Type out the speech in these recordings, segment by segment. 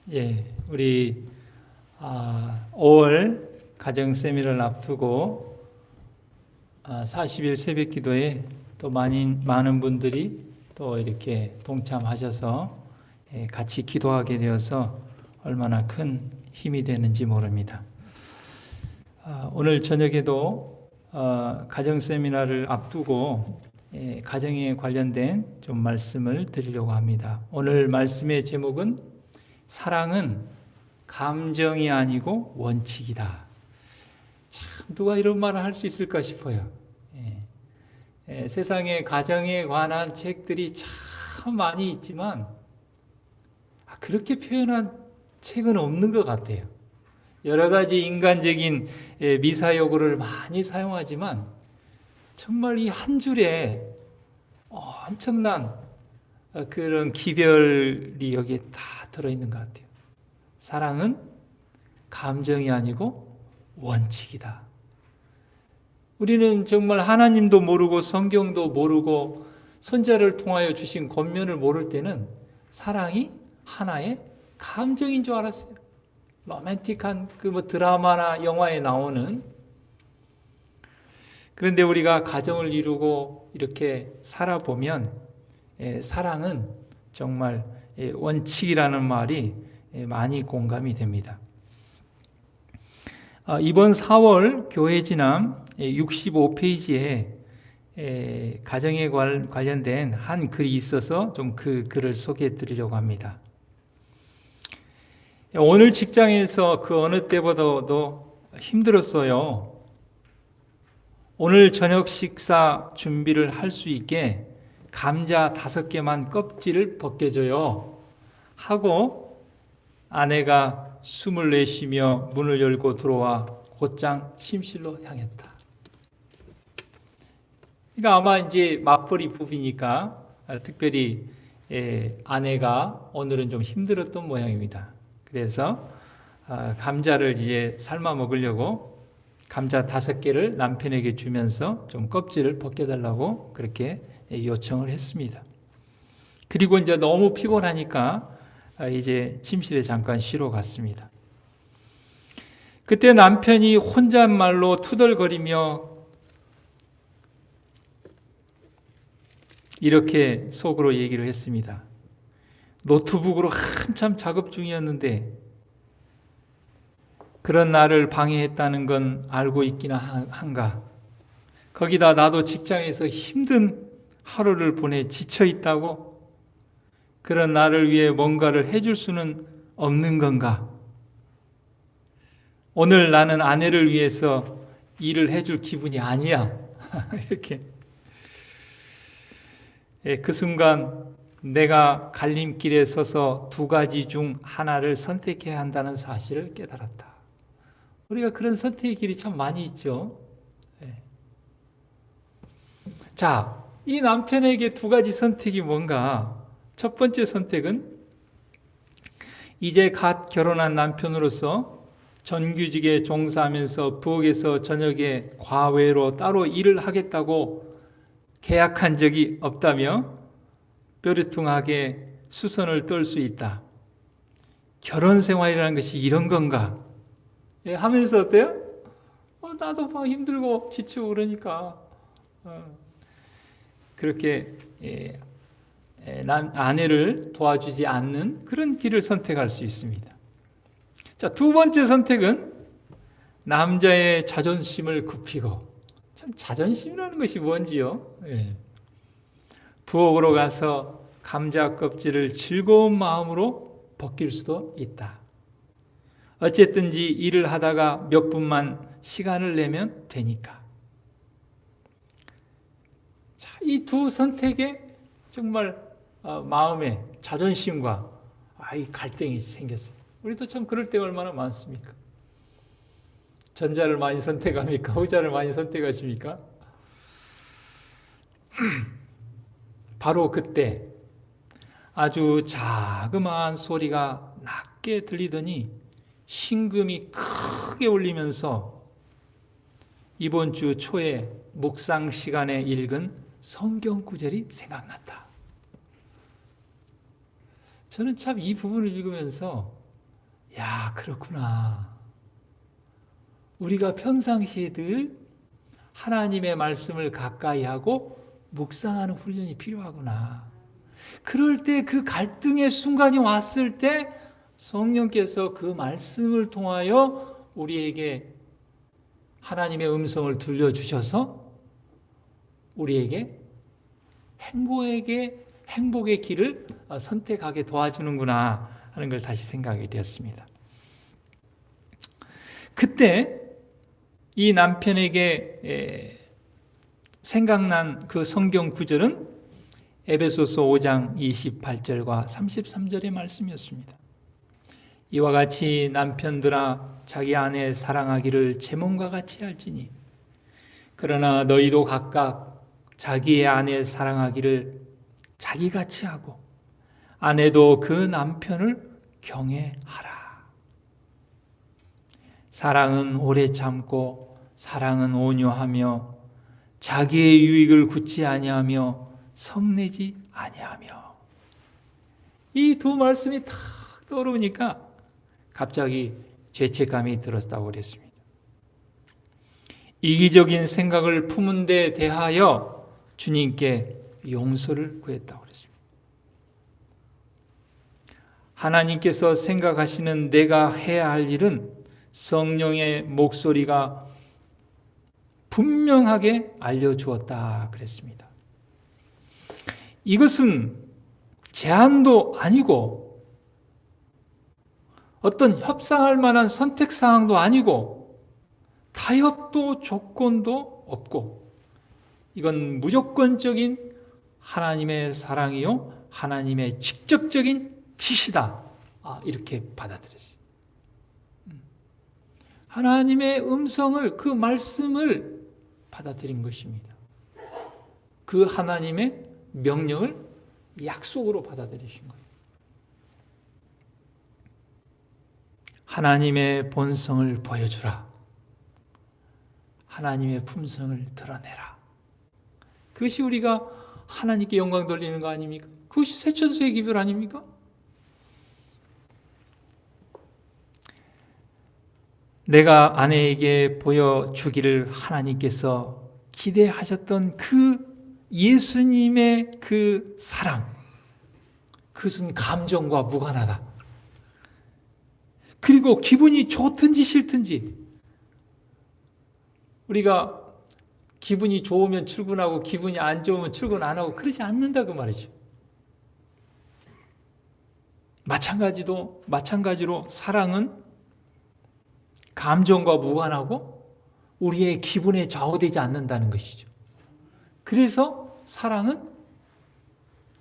우리 5월 가정 세미나를 앞두고 40일 새벽 기도에 또 많은 분들이 또 이렇게 동참하셔서 같이 기도하게 되어서 얼마나 큰 힘이 되는지 모릅니다. 오늘 저녁에도 가정 세미나를 앞두고 가정에 관련된 좀 말씀을 드리려고 합니다. 오늘 말씀의 제목은 사랑은 감정이 아니고 원칙이다. 참 누가 이런 말을 할 수 있을까 싶어요. 세상에 가정에 관한 책들이 참 많이 있지만 그렇게 표현한 책은 없는 것 같아요. 여러 가지 인간적인 미사여구를 많이 사용하지만 정말 이 한 줄에 엄청난 그런 기별이 여기에 다 들어있는 것 같아요. 사랑은 감정이 아니고 원칙이다. 우리는 정말 하나님도 모르고 성경도 모르고 선자를 통하여 주신 권면을 모를 때는 사랑이 하나의 감정인 줄 알았어요. 로맨틱한 드라마나 영화에 나오는. 그런데 우리가 가정을 이루고 이렇게 살아보면 사랑은 정말 원칙이라는 말이 많이 공감이 됩니다. 이번 4월 교회 진암 65페이지에 가정에 관련된 한 글이 있어서 좀 그 글을 소개해 드리려고 합니다. 오늘 직장에서 그 어느 때보다도 힘들었어요. 오늘 저녁 식사 준비를 할 수 있게 감자 5개만 껍질을 벗겨줘요 하고 아내가 숨을 내쉬며 문을 열고 들어와 곧장 침실로 향했다. 그러니까 아마 이제 맞벌이 부부니까 특별히 아내가 오늘은 좀 힘들었던 모양입니다. 그래서 감자를 이제 삶아 먹으려고 감자 5개를 남편에게 주면서 좀 껍질을 벗겨달라고 그렇게 요청을 했습니다. 그리고 이제 너무 피곤하니까 이제 침실에 잠깐 쉬러 갔습니다. 그때 남편이 혼잣말로 투덜거리며 이렇게 속으로 얘기를 했습니다. 노트북으로 한참 작업 중이었는데 그런 나를 방해했다는 건 알고 있기나 한가. 거기다 나도 직장에서 힘든 하루를 보내 지쳐 있다고 그런 나를 위해 뭔가를 해줄 수는 없는 건가? 오늘 나는 아내를 위해서 일을 해줄 기분이 아니야. 이렇게. 그 순간 내가 갈림길에 서서 2가지 중 하나를 선택해야 한다는 사실을 깨달았다. 우리가 그런 선택의 길이 참 많이 있죠. 자, 이 남편에게 2가지 선택이 뭔가? 첫 번째 선택은 이제 갓 결혼한 남편으로서 정규직에 종사하면서 부엌에서 저녁에 과외로 따로 일을 하겠다고 계약한 적이 없다며 뾰루퉁하게 수선을 떨 수 있다. 결혼 생활이라는 것이 이런 건가? 하면서 어때요? 나도 막 힘들고 지치고 그러니까 그렇게 아내를 도와주지 않는 그런 길을 선택할 수 있습니다. 자, 2번째 선택은 남자의 자존심을 굽히고. 참 자존심이라는 것이 뭔지요? 부엌으로 가서 감자 껍질을 즐거운 마음으로 벗길 수도 있다. 어쨌든지 일을 하다가 몇 분만 시간을 내면 되니까. 자, 이 2 선택에 정말 마음에 자존심과 이 갈등이 생겼어요. 우리도 참 그럴 때가 얼마나 많습니까? 전자를 많이 선택합니까? 후자를 많이 선택하십니까? 바로 그때 아주 자그마한 소리가 낮게 들리더니 신금이 크게 울리면서 이번 주 초에 묵상 시간에 읽은 성경 구절이 생각났다. 저는 참 이 부분을 읽으면서 야, 그렇구나. 우리가 평상시에 늘 하나님의 말씀을 가까이 하고 묵상하는 훈련이 필요하구나. 그럴 때 그 갈등의 순간이 왔을 때 성령께서 그 말씀을 통하여 우리에게 하나님의 음성을 들려주셔서 우리에게 행복의 길을 선택하게 도와주는구나 하는 걸 다시 생각하게 되었습니다. 그때 이 남편에게 생각난 그 성경 구절은 에베소서 5장 28절과 33절의 말씀이었습니다. 이와 같이 남편들아 자기 아내 사랑하기를 제 몸과 같이 할지니 그러나 너희도 각각 자기의 아내 사랑하기를 자기같이 하고 아내도 그 남편을 경외하라. 사랑은 오래 참고 사랑은 온유하며 자기의 유익을 굳지 아니하며 성내지 아니하며. 이 두 말씀이 탁 떠오르니까 갑자기 죄책감이 들었다고 그랬습니다. 이기적인 생각을 품은 데 대하여 주님께 용서를 구했다고 그랬습니다. 하나님께서 생각하시는 내가 해야 할 일은 성령의 목소리가 분명하게 알려주었다 그랬습니다. 이것은 제한도 아니고 어떤 협상할 만한 선택사항도 아니고 타협도 조건도 없고 이건 무조건적인 하나님의 사랑이요 하나님의 직접적인 지시다. 이렇게 받아들였어요. 하나님의 음성을 그 말씀을 받아들인 것입니다. 그 하나님의 명령을 약속으로 받아들이신 거예요. 하나님의 본성을 보여주라. 하나님의 품성을 드러내라. 그것이 우리가 하나님께 영광 돌리는 거 아닙니까? 그것이 세천수의 기별 아닙니까? 내가 아내에게 보여주기를 하나님께서 기대하셨던 그 예수님의 그 사랑, 그것은 감정과 무관하다. 그리고 기분이 좋든지 싫든지, 우리가 기분이 좋으면 출근하고 기분이 안 좋으면 출근 안 하고 그러지 않는다 그 말이죠. 마찬가지로 사랑은 감정과 무관하고 우리의 기분에 좌우되지 않는다는 것이죠. 그래서 사랑은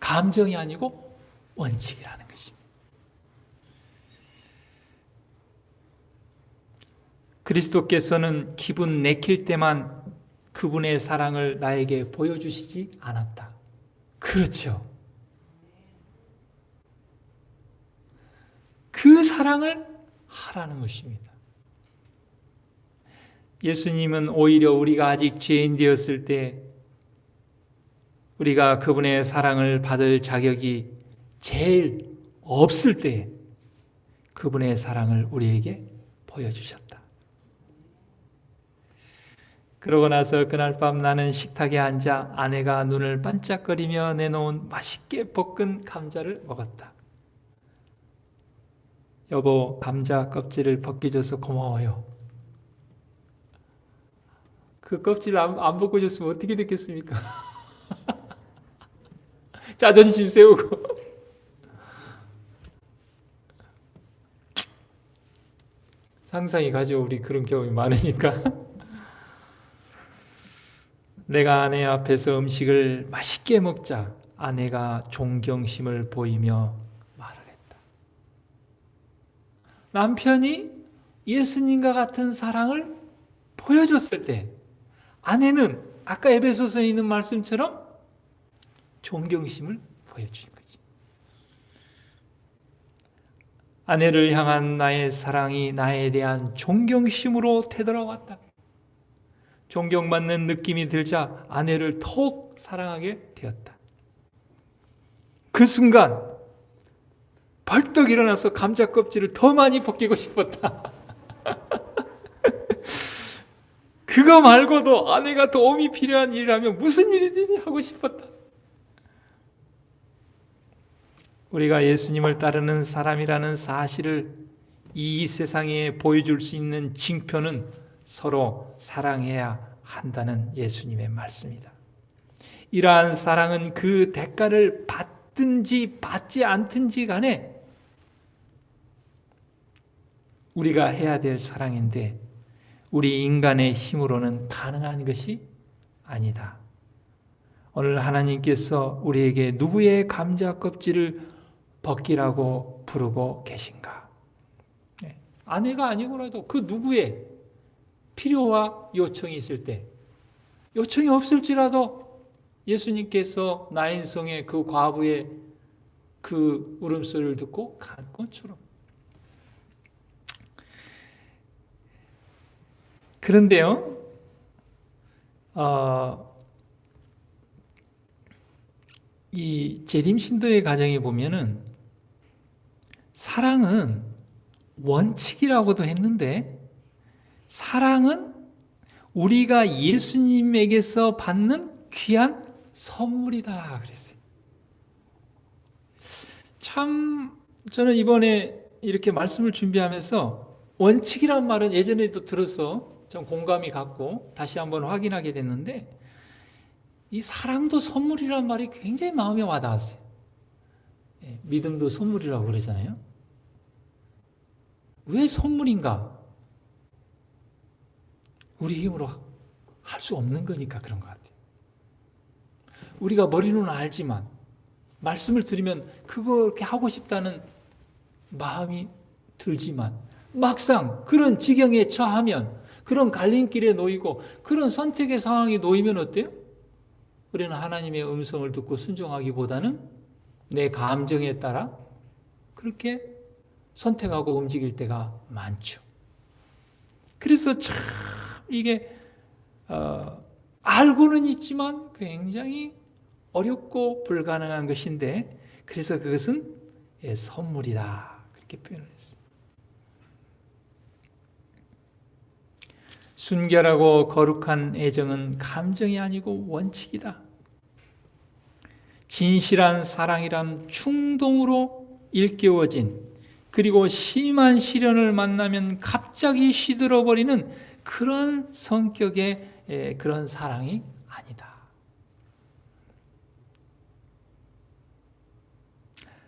감정이 아니고 원칙이라는 것입니다. 그리스도께서는 기분 내킬 때만 그분의 사랑을 나에게 보여주시지 않았다. 그렇죠. 그 사랑을 하라는 것입니다. 예수님은 오히려 우리가 아직 죄인 되었을 때 우리가 그분의 사랑을 받을 자격이 제일 없을 때 그분의 사랑을 우리에게 보여주셨다. 그러고 나서 그날 밤 나는 식탁에 앉아 아내가 눈을 반짝거리며 내놓은 맛있게 볶은 감자를 먹었다. 여보, 감자 껍질을 벗겨줘서 고마워요. 그 껍질을 안 벗겨줬으면 어떻게 됐겠습니까? 자존심 세우고. 상상이 가죠. 우리 그런 경험이 많으니까. 내가 아내 앞에서 음식을 맛있게 먹자 아내가 존경심을 보이며 말을 했다. 남편이 예수님과 같은 사랑을 보여줬을 때 아내는 아까 에베소서에 있는 말씀처럼 존경심을 보여주는 거지. 아내를 향한 나의 사랑이 나에 대한 존경심으로 되돌아왔다. 존경받는 느낌이 들자 아내를 더욱 사랑하게 되었다. 그 순간 벌떡 일어나서 감자 껍질을 더 많이 벗기고 싶었다. 그거 말고도 아내가 도움이 필요한 일이라면 무슨 일이든지 하고 싶었다. 우리가 예수님을 따르는 사람이라는 사실을 이 세상에 보여줄 수 있는 징표는 서로 사랑해야 한다는 예수님의 말씀이다. 이러한 사랑은 그 대가를 받든지 받지 않든지 간에 우리가 해야 될 사랑인데 우리 인간의 힘으로는 가능한 것이 아니다. 오늘 하나님께서 우리에게 누구의 감자 껍질을 벗기라고 부르고 계신가? 아내가 아니고라도 그 누구의 필요와 요청이 있을 때, 요청이 없을지라도 예수님께서 나인성의 그 과부의 그 울음소리를 듣고 간 것처럼. 그런데요, 이 재림 신도의 가정에 보면은 사랑은 원칙이라고도 했는데 사랑은 우리가 예수님에게서 받는 귀한 선물이다 그랬어요. 참 저는 이번에 이렇게 말씀을 준비하면서 원칙이라는 말은 예전에도 들어서 좀 공감이 갔고 다시 한번 확인하게 됐는데 이 사랑도 선물이라는 말이 굉장히 마음에 와닿았어요. 믿음도 선물이라고 그러잖아요. 왜 선물인가? 우리 힘으로 할 수 없는 거니까 그런 것 같아요. 우리가 머리로는 알지만 말씀을 들으면 그거 이렇게 하고 싶다는 마음이 들지만 막상 그런 지경에 처하면 그런 갈림길에 놓이고 그런 선택의 상황에 놓이면 어때요? 우리는 하나님의 음성을 듣고 순종하기보다는 내 감정에 따라 그렇게 선택하고 움직일 때가 많죠. 그래서 참 이게 알고는 있지만 굉장히 어렵고 불가능한 것인데 그래서 그것은 선물이다 그렇게 표현을 했어요. 순결하고 거룩한 애정은 감정이 아니고 원칙이다. 진실한 사랑이란 충동으로 일깨워진 그리고 심한 시련을 만나면 갑자기 시들어버리는 그런 성격의 그런 사랑이 아니다.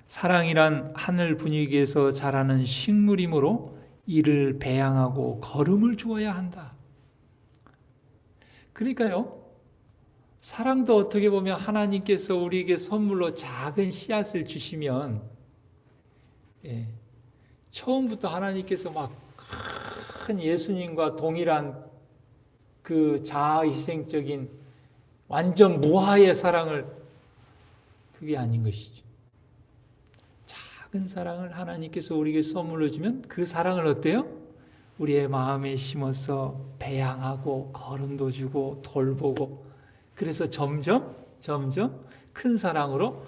사랑이란 하늘 분위기에서 자라는 식물이므로 이를 배양하고 거름을 주어야 한다. 그러니까요, 사랑도 어떻게 보면 하나님께서 우리에게 선물로 작은 씨앗을 주시면 처음부터 하나님께서 막 큰 예수님과 동일한 그 자아희생적인 완전 무하의 사랑을 그게 아닌 것이죠. 작은 사랑을 하나님께서 우리에게 선물로 주면 그 사랑을 어때요? 우리의 마음에 심어서 배양하고 거름도 주고 돌보고 그래서 점점 큰 사랑으로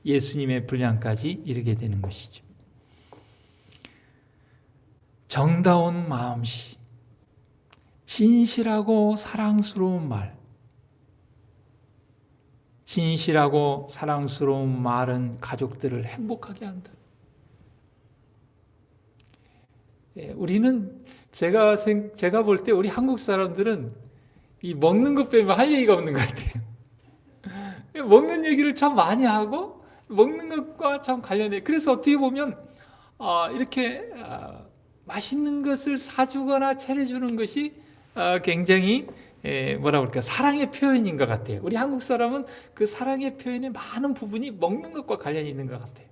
예수님의 분량까지 이르게 되는 것이죠. 정다운 마음씨, 진실하고 사랑스러운 말. 진실하고 사랑스러운 말은 가족들을 행복하게 한다. 우리는 제가 볼 때 우리 한국 사람들은 이 먹는 것 빼면 할 얘기가 없는 것 같아요. 먹는 얘기를 참 많이 하고 먹는 것과 참 관련해. 그래서 어떻게 보면 이렇게 맛있는 것을 사주거나 차려주는 것이 굉장히 뭐라 그럴까 사랑의 표현인 것 같아요. 우리 한국 사람은 그 사랑의 표현의 많은 부분이 먹는 것과 관련이 있는 것 같아요.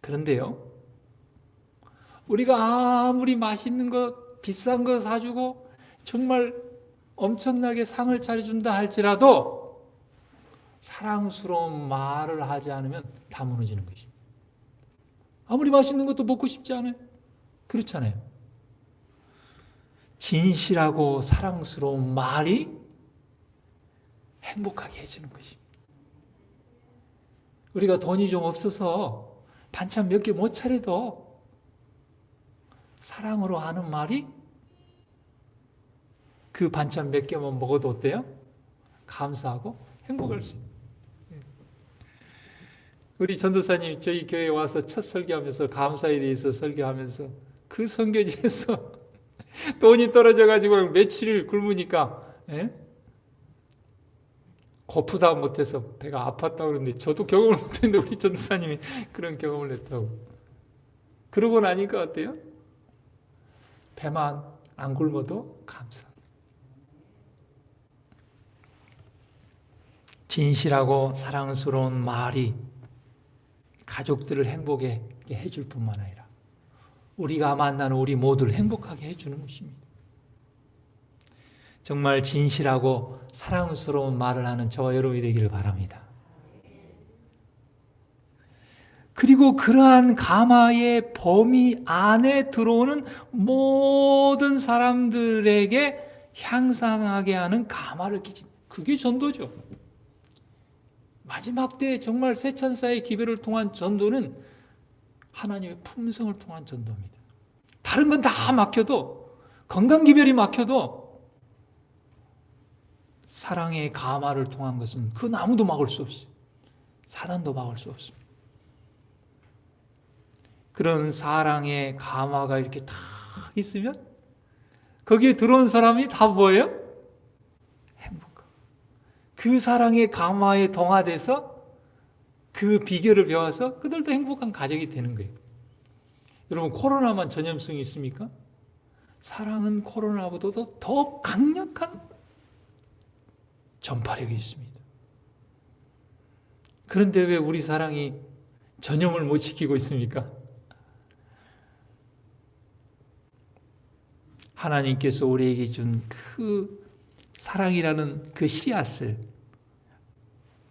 그런데요, 우리가 아무리 맛있는 것, 비싼 거 사주고 정말 엄청나게 상을 차려준다 할지라도 사랑스러운 말을 하지 않으면 다 무너지는 것입니다. 아무리 맛있는 것도 먹고 싶지 않아요. 그렇잖아요. 진실하고 사랑스러운 말이 행복하게 해주는 것입니다. 우리가 돈이 좀 없어서 반찬 몇 개 못 차려도 사랑으로 하는 말이 그 반찬 몇 개만 먹어도 어때요? 감사하고 행복할 수 있어요. 우리 전도사님 저희 교회에 와서 첫 설교하면서 감사에 대해서 설교하면서 그 선교지에서 돈이 떨어져가지고 며칠 굶으니까 고프다 못해서 배가 아팠다고 그러는데 저도 경험을 못했는데 우리 전도사님이 그런 경험을 했다고. 그러고 나니까 어때요? 배만 안 굶어도 감사. 진실하고 사랑스러운 말이 가족들을 행복하게 해줄 뿐만 아니라 우리가 만나는 우리 모두를 행복하게 해주는 것입니다. 정말 진실하고 사랑스러운 말을 하는 저와 여러분이 되기를 바랍니다. 그리고 그러한 가마의 범위 안에 들어오는 모든 사람들에게 향상하게 하는 가마를 끼친, 그게 전도죠. 마지막 때 정말 새 천사의 기별을 통한 전도는 하나님의 품성을 통한 전도입니다. 다른 건 다 막혀도, 건강 기별이 막혀도 사랑의 가마를 통한 것은 그건 아무도 막을 수 없어요. 사단도 막을 수 없습니다. 그런 사랑의 가마가 이렇게 딱 있으면 거기에 들어온 사람이 다 뭐예요? 행복하고. 그 사랑의 가마에 동화돼서 그 비결을 배워서 그들도 행복한 가족이 되는 거예요. 여러분, 코로나만 전염성이 있습니까? 사랑은 코로나보다도 더 강력한 전파력이 있습니다. 그런데 왜 우리 사랑이 전염을 못 시키고 있습니까? 하나님께서 우리에게 준 그 사랑이라는 그 씨앗을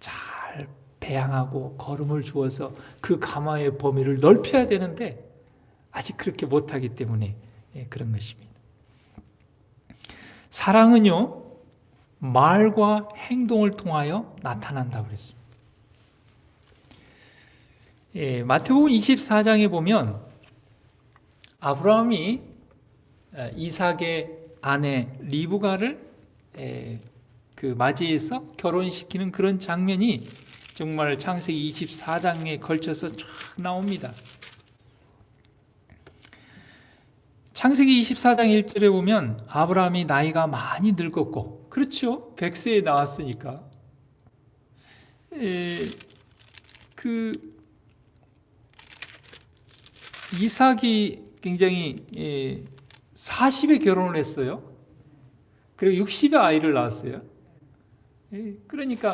잘 배양하고 거름을 주어서 그 가마의 범위를 넓혀야 되는데 아직 그렇게 못하기 때문에 그런 것입니다. 사랑은요, 말과 행동을 통하여 나타난다고 그랬습니다. 마태복음 24장에 보면 아브라함이 이삭의 아내 리브가를 맞이해서 결혼시키는 그런 장면이 정말 창세기 24장에 걸쳐서 쫙 나옵니다. 창세기 24장 1절에 보면 아브라함이 나이가 많이 늙었고, 그렇죠, 100세에 나왔으니까 이삭이 굉장히 40에 결혼을 했어요. 그리고 60에 아이를 낳았어요. 그러니까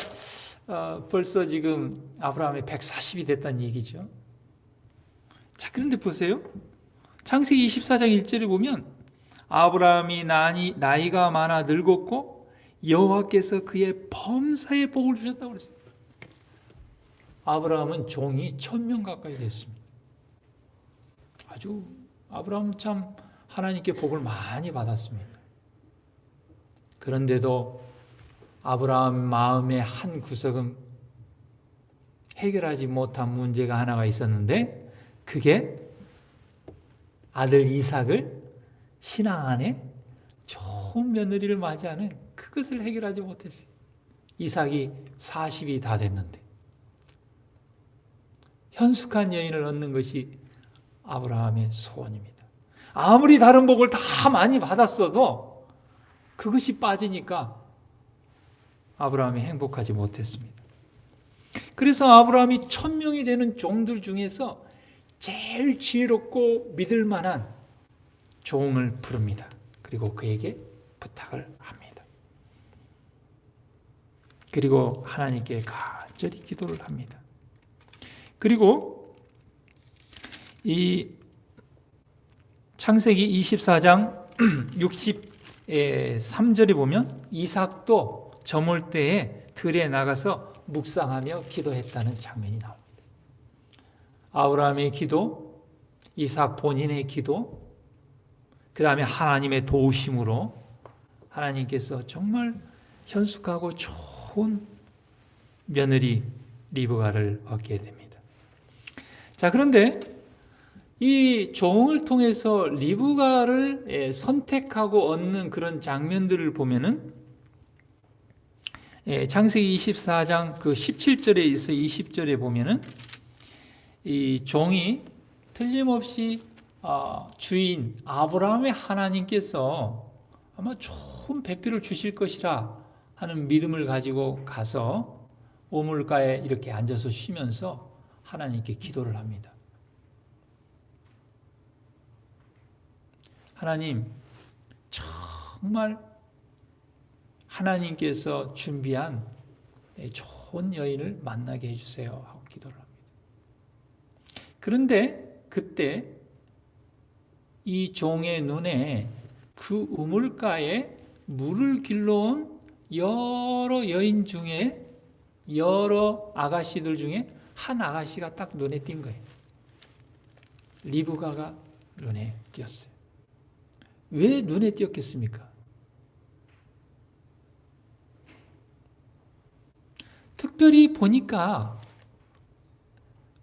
벌써 지금 아브라함이 140이 됐다는 얘기죠. 자, 그런데 보세요. 창세기 24장 1절에 보면 아브라함이 나이가 많아 늙었고 여호와께서 그의 범사에 복을 주셨다고 그랬어요. 아브라함은 종이 1000명 가까이 됐습니다. 아주 아브라함은 참 하나님께 복을 많이 받았습니다. 그런데도 아브라함 마음의 한 구석은 해결하지 못한 문제가 하나가 있었는데, 그게 아들 이삭을 신앙 안에 좋은 며느리를 맞이하는 그것을 해결하지 못했어요. 이삭이 40이 다 됐는데 현숙한 여인을 얻는 것이 아브라함의 소원입니다. 아무리 다른 복을 다 많이 받았어도 그것이 빠지니까 아브라함이 행복하지 못했습니다. 그래서 아브라함이 1000명이 되는 종들 중에서 제일 지혜롭고 믿을 만한 종을 부릅니다. 그리고 그에게 부탁을 합니다. 그리고 하나님께 간절히 기도를 합니다. 그리고 이 창세기 24장 63절에 보면 이삭도 저물 때에 들에 나가서 묵상하며 기도했다는 장면이 나옵니다. 아브라함의 기도, 이삭 본인의 기도, 그 다음에 하나님의 도우심으로 하나님께서 정말 현숙하고 좋은 며느리 리브가를 얻게 됩니다. 자, 그런데 이 종을 통해서 리브가를 선택하고 얻는 그런 장면들을 보면은 창세기 24장 그 17절에 있어 20절에 보면은 이 종이 틀림없이 주인 아브라함의 하나님께서 아마 좋은 배필을 주실 것이라 하는 믿음을 가지고 가서 우물가에 이렇게 앉아서 쉬면서 하나님께 기도를 합니다. 하나님, 정말 하나님께서 준비한 좋은 여인을 만나게 해주세요 하고 기도를 합니다. 그런데 그때 이 종의 눈에 그 우물가에 물을 길러온 여러 여인 중에 여러 아가씨들 중에 한 아가씨가 딱 눈에 띈 거예요. 리브가가 눈에 띄었어요. 왜 눈에 띄었겠습니까? 특별히 보니까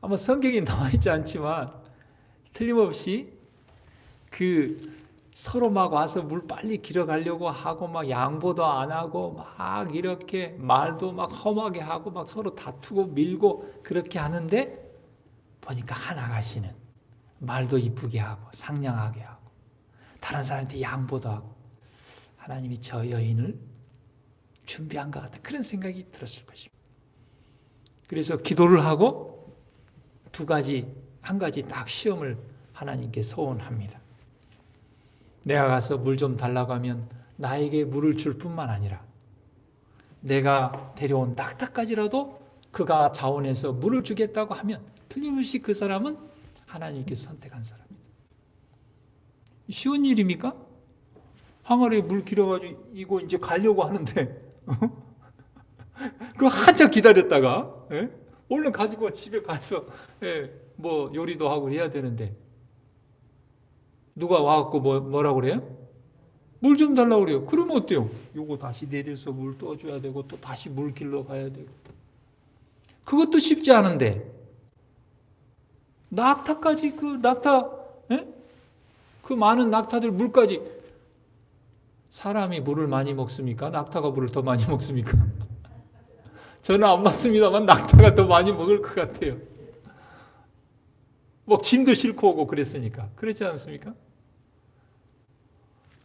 아마 성경에 나와 있지 않지만 틀림없이 그 서로 막 와서 물 빨리 길어가려고 하고 막 양보도 안 하고 막 이렇게 말도 막 험하게 하고 막 서로 다투고 밀고 그렇게 하는데 보니까 한 아가씨는 말도 이쁘게 하고 상냥하게 하고 다른 사람한테 양보도 하고 하나님이 저 여인을 준비한 것 같다. 그런 생각이 들었을 것입니다. 그래서 기도를 하고 한 가지 딱 시험을 하나님께 소원합니다. 내가 가서 물 좀 달라고 하면 나에게 물을 줄 뿐만 아니라 내가 데려온 낙타까지라도 그가 자원해서 물을 주겠다고 하면 틀림없이 그 사람은 하나님께서 선택한 사람입니다. 쉬운 일입니까? 항아리에 물 길어가지고 이거 이제 가려고 하는데 그거 한참 기다렸다가 얼른 가지고 집에 가서 뭐 요리도 하고 해야 되는데 누가 와갖고 뭐라고 그래요? 물 좀 달라고 그래요. 그러면 어때요? 요거 다시 내려서 물 떠줘야 되고 또 다시 물 길러 가야 되고 그것도 쉽지 않은데 낙타까지 그 많은 낙타들 물까지 사람이 물을 많이 먹습니까? 낙타가 물을 더 많이 먹습니까? 저는 안 맞습니다만 낙타가 더 많이 먹을 것 같아요. 뭐 짐도 싣고 오고 그랬으니까. 그렇지 않습니까?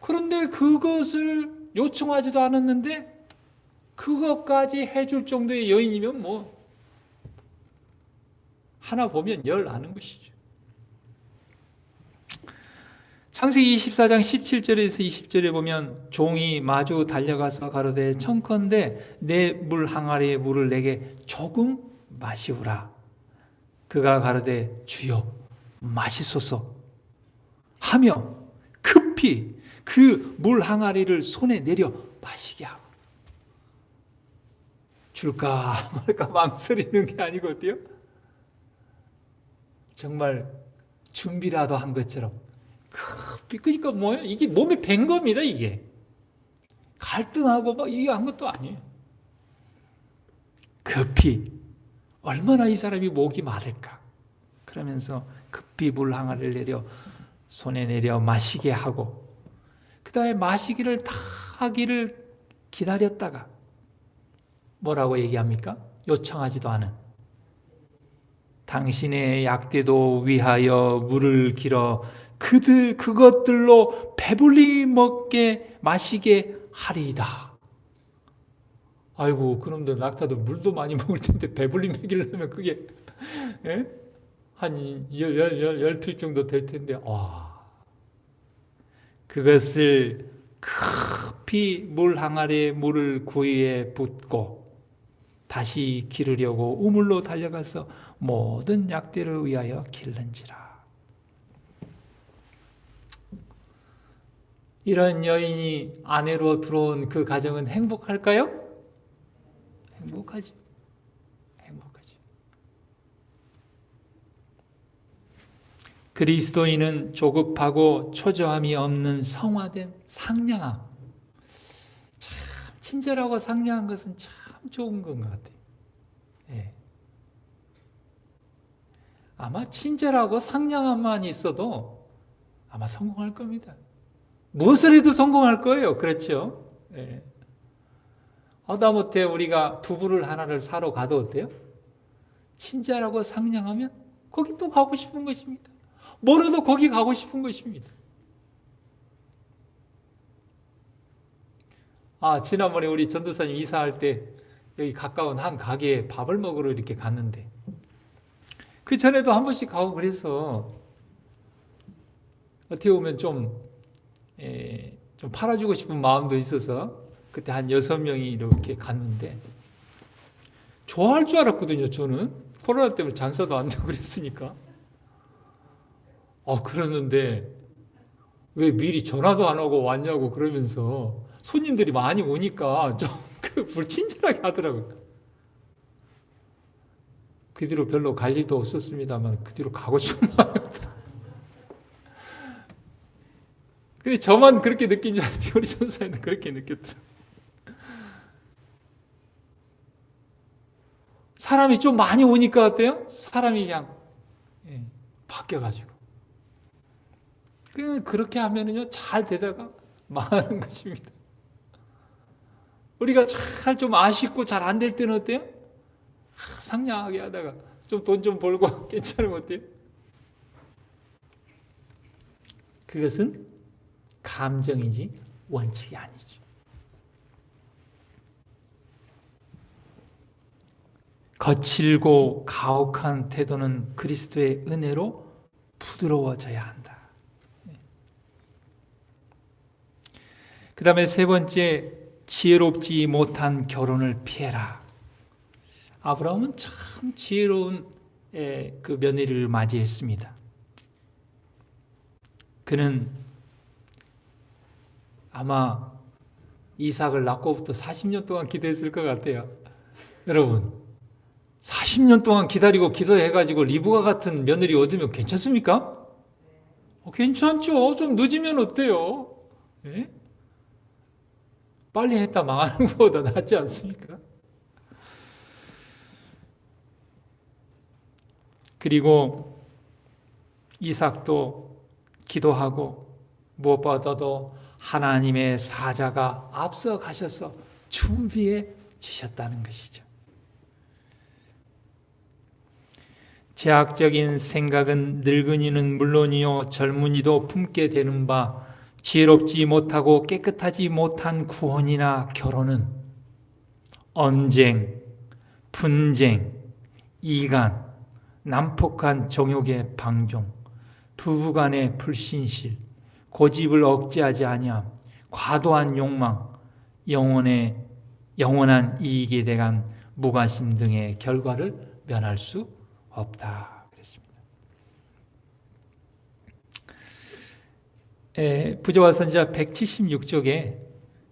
그런데 그것을 요청하지도 않았는데 그것까지 해줄 정도의 여인이면 뭐 하나 보면 열 아는 것이죠. 창세기 24장 17절에서 20절에 보면 종이 마주 달려가서 가로되 청컨대 내 물 항아리의 물을 내게 조금 마시우라. 그가 가로되 주여 마시소서 하며 급히 그 물 항아리를 손에 내려 마시게 하고 줄까 말까 망설이는 게 아니고 어때요? 정말 준비라도 한 것처럼 급히 그러니까 뭐예요? 이게 몸에 밴 겁니다. 이게 갈등하고 막 이게 한 것도 아니에요. 급히 얼마나 이 사람이 목이 마를까 그러면서 급히 물 항아리를 내려 손에 내려 마시게 하고 그 다음에 마시기를 다 하기를 기다렸다가 뭐라고 얘기합니까? 요청하지도 않은 당신의 약대도 위하여 물을 길어 그것들로 배불리 먹게 마시게 하리이다. 아이고 그놈들 낙타도 물도 많이 먹을 텐데 배불리 먹이려면 그게 한 10필 정도 될 텐데 그것을 급히 물 항아리에 물을 구이에 붓고 다시 기르려고 우물로 달려가서 모든 약대를 위하여 길른지라. 이런 여인이 아내로 들어온 그 가정은 행복할까요? 행복하죠. 행복하죠. 그리스도인은 조급하고 초조함이 없는 성화된 상냥함. 참 친절하고 상냥한 것은 참 좋은 것 같아요. 예. 아마 친절하고 상냥함만 있어도 아마 성공할 겁니다. 무엇을 해도 성공할 거예요. 그렇죠? 예. 하다못해 우리가 두부를 하나를 사러 가도 어때요? 친절하고 상냥하면 거기 또 가고 싶은 것입니다. 뭐라도 거기 가고 싶은 것입니다. 지난번에 우리 전도사님 이사할 때 여기 가까운 한 가게에 밥을 먹으러 이렇게 갔는데 그 전에도 한 번씩 가고 그래서 어떻게 보면 좀 팔아주고 싶은 마음도 있어서 그때 한 6명이 이렇게 갔는데 좋아할 줄 알았거든요. 저는 코로나 때문에 장사도 안 되고 그랬으니까. 그러는데 왜 미리 전화도 안 하고 왔냐고 그러면서 손님들이 많이 오니까 좀 불친절하게 하더라고요. 그 뒤로 별로 갈 일도 없었습니다만 그 뒤로 가고 싶은 마음이었다. 근데 저만 그렇게 느낀 줄 알았더니 우리 전사님도 그렇게 느꼈더라고요. 사람이 좀 많이 오니까 어때요? 사람이 그냥 바뀌어가지고. 그렇게 하면은요, 잘 되다가 망하는 것입니다. 우리가 잘 좀 아쉽고 잘 안 될 때는 어때요? 상냥하게 하다가 좀 돈 좀 벌고 괜찮으면 어때요? 그것은 감정이지 원칙이 아니죠. 거칠고 가혹한 태도는 그리스도의 은혜로 부드러워져야 한다. 그 다음에 세 번째, 지혜롭지 못한 결혼을 피해라. 아브라함은 참 지혜로운 그 며느리를 맞이했습니다. 그는 아마 이삭을 낳고부터 40년 동안 기도했을 것 같아요. 여러분, 40년 동안 기다리고 기도해가지고 리브가 같은 며느리 얻으면 괜찮습니까? 괜찮죠. 좀 늦으면 어때요? 네? 빨리 했다 망하는 것보다 낫지 않습니까? 그리고 이삭도 기도하고 무엇보다도 하나님의 사자가 앞서 가셔서 준비해 주셨다는 것이죠. 제약적인 생각은 늙은이는 물론이요 젊은이도 품게 되는 바 지혜롭지 못하고 깨끗하지 못한 구원이나 결혼은 언쟁, 분쟁, 이간, 난폭한 정욕의 방종, 부부간의 불신실, 고집을 억제하지 아니함, 과도한 욕망, 영원한 이익에 대한 무관심 등의 결과를 면할 수 없다. 그랬습니다. 부조와 선지자 176쪽에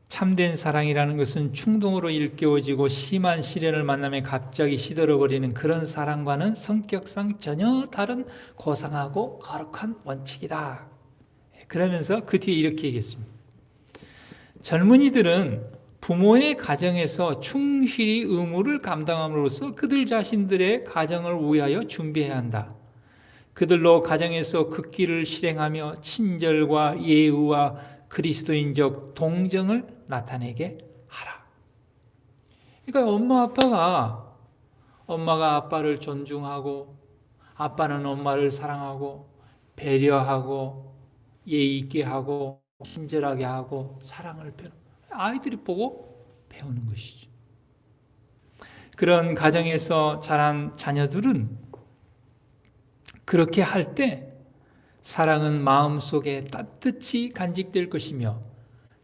참된 사랑이라는 것은 충동으로 일깨워지고 심한 시련을 만나며 갑자기 시들어버리는 그런 사랑과는 성격상 전혀 다른 고상하고 거룩한 원칙이다. 그러면서 그 뒤에 이렇게 얘기했습니다. 젊은이들은 부모의 가정에서 충실히 의무를 감당함으로써 그들 자신들의 가정을 위하여 준비해야 한다. 그들로 가정에서 그 길을 실행하며 친절과 예의와 그리스도인적 동정을 나타내게 하라. 그러니까 엄마가 아빠를 존중하고 아빠는 엄마를 사랑하고 배려하고 예의 있게 하고 친절하게 하고 사랑을 배우는 아이들이 보고 배우는 것이죠. 그런 가정에서 자란 자녀들은 그렇게 할 때 사랑은 마음속에 따뜻히 간직될 것이며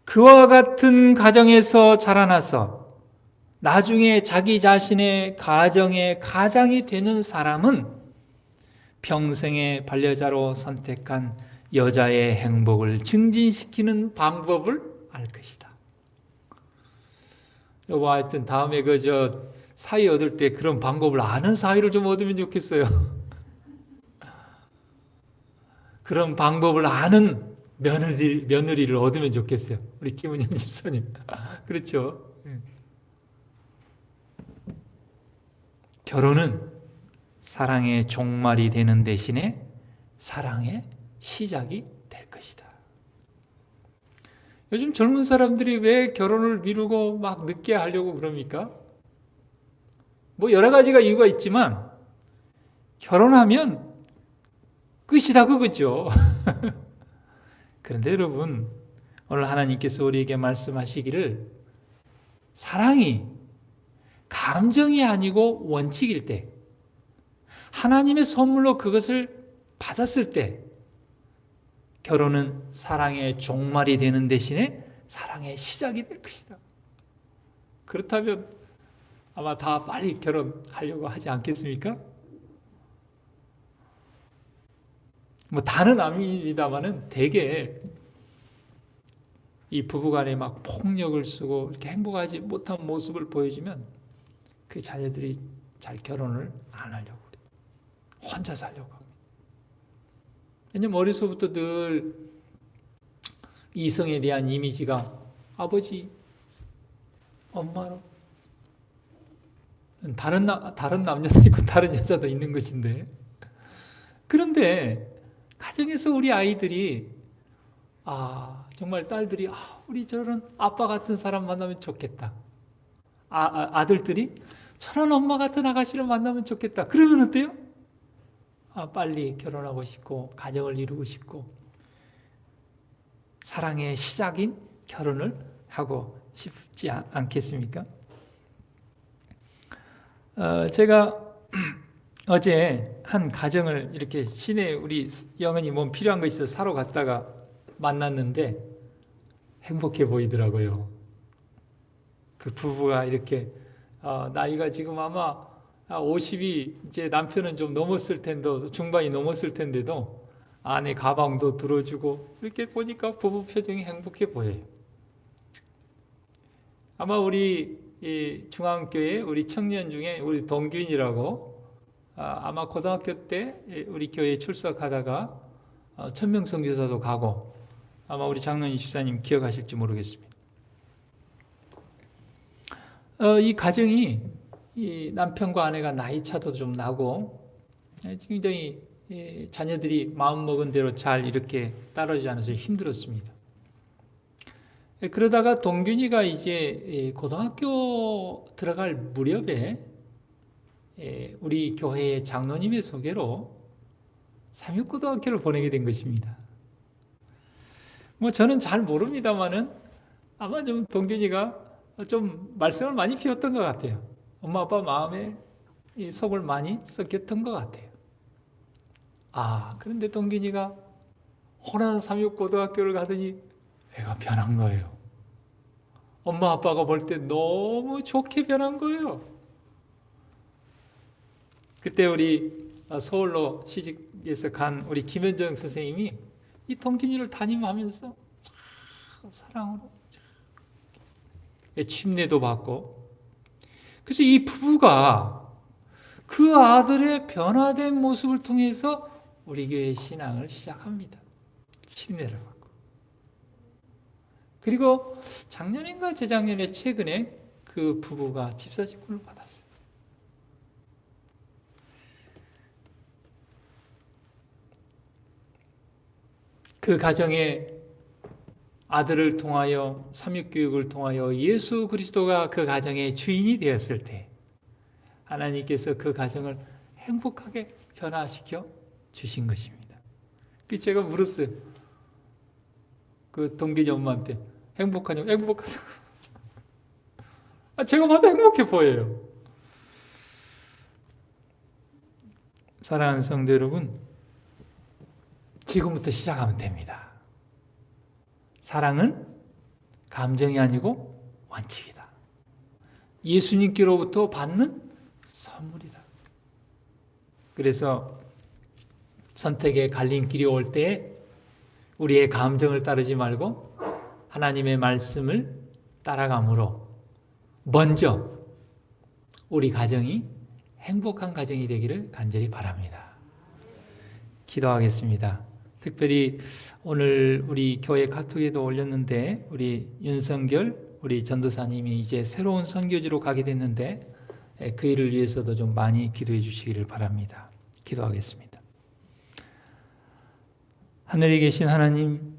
그와 같은 가정에서 자라나서 나중에 자기 자신의 가정의 가장이 되는 사람은 평생의 반려자로 선택한 여자의 행복을 증진시키는 방법을 알 것이다. 여보, 하여튼 다음에 사위 얻을 때 그런 방법을 아는 사위를 좀 얻으면 좋겠어요. 그런 방법을 아는 며느리를 얻으면 좋겠어요. 우리 김은영 집사님. 그렇죠. 결혼은 사랑의 종말이 되는 대신에 사랑의 시작이 될 것이다. 요즘 젊은 사람들이 왜 결혼을 미루고 막 늦게 하려고 그럽니까? 뭐 여러 가지가 이유가 있지만 결혼하면 끝이다 그거죠. 그런데 여러분, 오늘 하나님께서 우리에게 말씀하시기를 사랑이 감정이 아니고 원칙일 때, 하나님의 선물로 그것을 받았을 때 결혼은 사랑의 종말이 되는 대신에 사랑의 시작이 될 것이다. 그렇다면 아마 다 빨리 결혼하려고 하지 않겠습니까? 뭐 다는 아닙니다만은 대개 이 부부간에 막 폭력을 쓰고 이렇게 행복하지 못한 모습을 보여주면 그 자녀들이 잘 결혼을 안 하려고 그래요. 혼자 살려고 합니다. 왜냐면 어려서부터 늘 이성에 대한 이미지가 아버지, 엄마로 다른 남자도 있고 다른 여자도 있는 것인데, 그런데 가정에서 우리 아이들이 정말 딸들이 우리 저런 아빠 같은 사람 만나면 좋겠다. 아들들이 저런 엄마 같은 아가씨를 만나면 좋겠다. 그러면 어때요? 빨리 결혼하고 싶고 가정을 이루고 싶고 사랑의 시작인 결혼을 하고 싶지 않겠습니까? 제가 어제 한 가정을 이렇게 시내에 우리 영은이 뭐 필요한 거 있어서 사러 갔다가 만났는데 행복해 보이더라고요. 그 부부가 이렇게 나이가 지금 아마 50이 이제 남편은 좀 넘었을 텐데, 중반이 넘었을 텐데도 아내 가방도 들어주고 이렇게 보니까 부부 표정이 행복해 보여요. 아마 우리 중앙교회 우리 청년 중에 우리 동균이라고 아마 고등학교 때 우리 교회에 출석하다가 천명 선교사도 가고, 아마 우리 장로님 집사님 기억하실지 모르겠습니다. 이 가정이 이 남편과 아내가 나이 차도 좀 나고 굉장히 자녀들이 마음먹은 대로 잘 이렇게 따라오지 않아서 힘들었습니다. 그러다가 동균이가 이제 고등학교 들어갈 무렵에 우리 교회의 장로님의 소개로 삼육고등학교를 보내게 된 것입니다. 뭐 저는 잘 모릅니다만은 아마 좀 동균이가 좀 말썽을 많이 피웠던 것 같아요. 엄마 아빠 마음에 속을 많이 썩였던 것 같아요. 그런데 동균이가 호남 삼육고등학교를 가더니 애가 변한 거예요. 엄마 아빠가 볼 때 너무 좋게 변한 거예요. 그때 우리 서울로 시집에서 간 우리 김현정 선생님이 이 동균이를 담임하면서 사랑으로 침례도 받고, 그래서 이 부부가 그 아들의 변화된 모습을 통해서 우리 교회 신앙을 시작합니다. 침례를 받고. 그리고 작년인가 재작년에 최근에 그 부부가 집사 직분을 받았어요. 그 가정에 아들을 통하여 삼육교육을 통하여 예수 그리스도가 그 가정의 주인이 되었을 때 하나님께서 그 가정을 행복하게 변화시켜 주신 것입니다. 그래서 제가 물었어요. 그 동균이 엄마한테 행복하냐고. 행복하다고. 제가 봐도 행복해 보여요. 사랑하는 성도 여러분, 지금부터 시작하면 됩니다. 사랑은 감정이 아니고 원칙이다. 예수님께로부터 받는 선물이다. 그래서 선택의 갈림길이 올 때 우리의 감정을 따르지 말고 하나님의 말씀을 따라감으로 먼저 우리 가정이 행복한 가정이 되기를 간절히 바랍니다. 기도하겠습니다. 특별히 오늘 우리 교회 카톡에도 올렸는데 우리 윤성결 우리 전도사님이 이제 새로운 선교지로 가게 됐는데 그 일을 위해서도 좀 많이 기도해 주시기를 바랍니다. 기도하겠습니다. 하늘에 계신 하나님,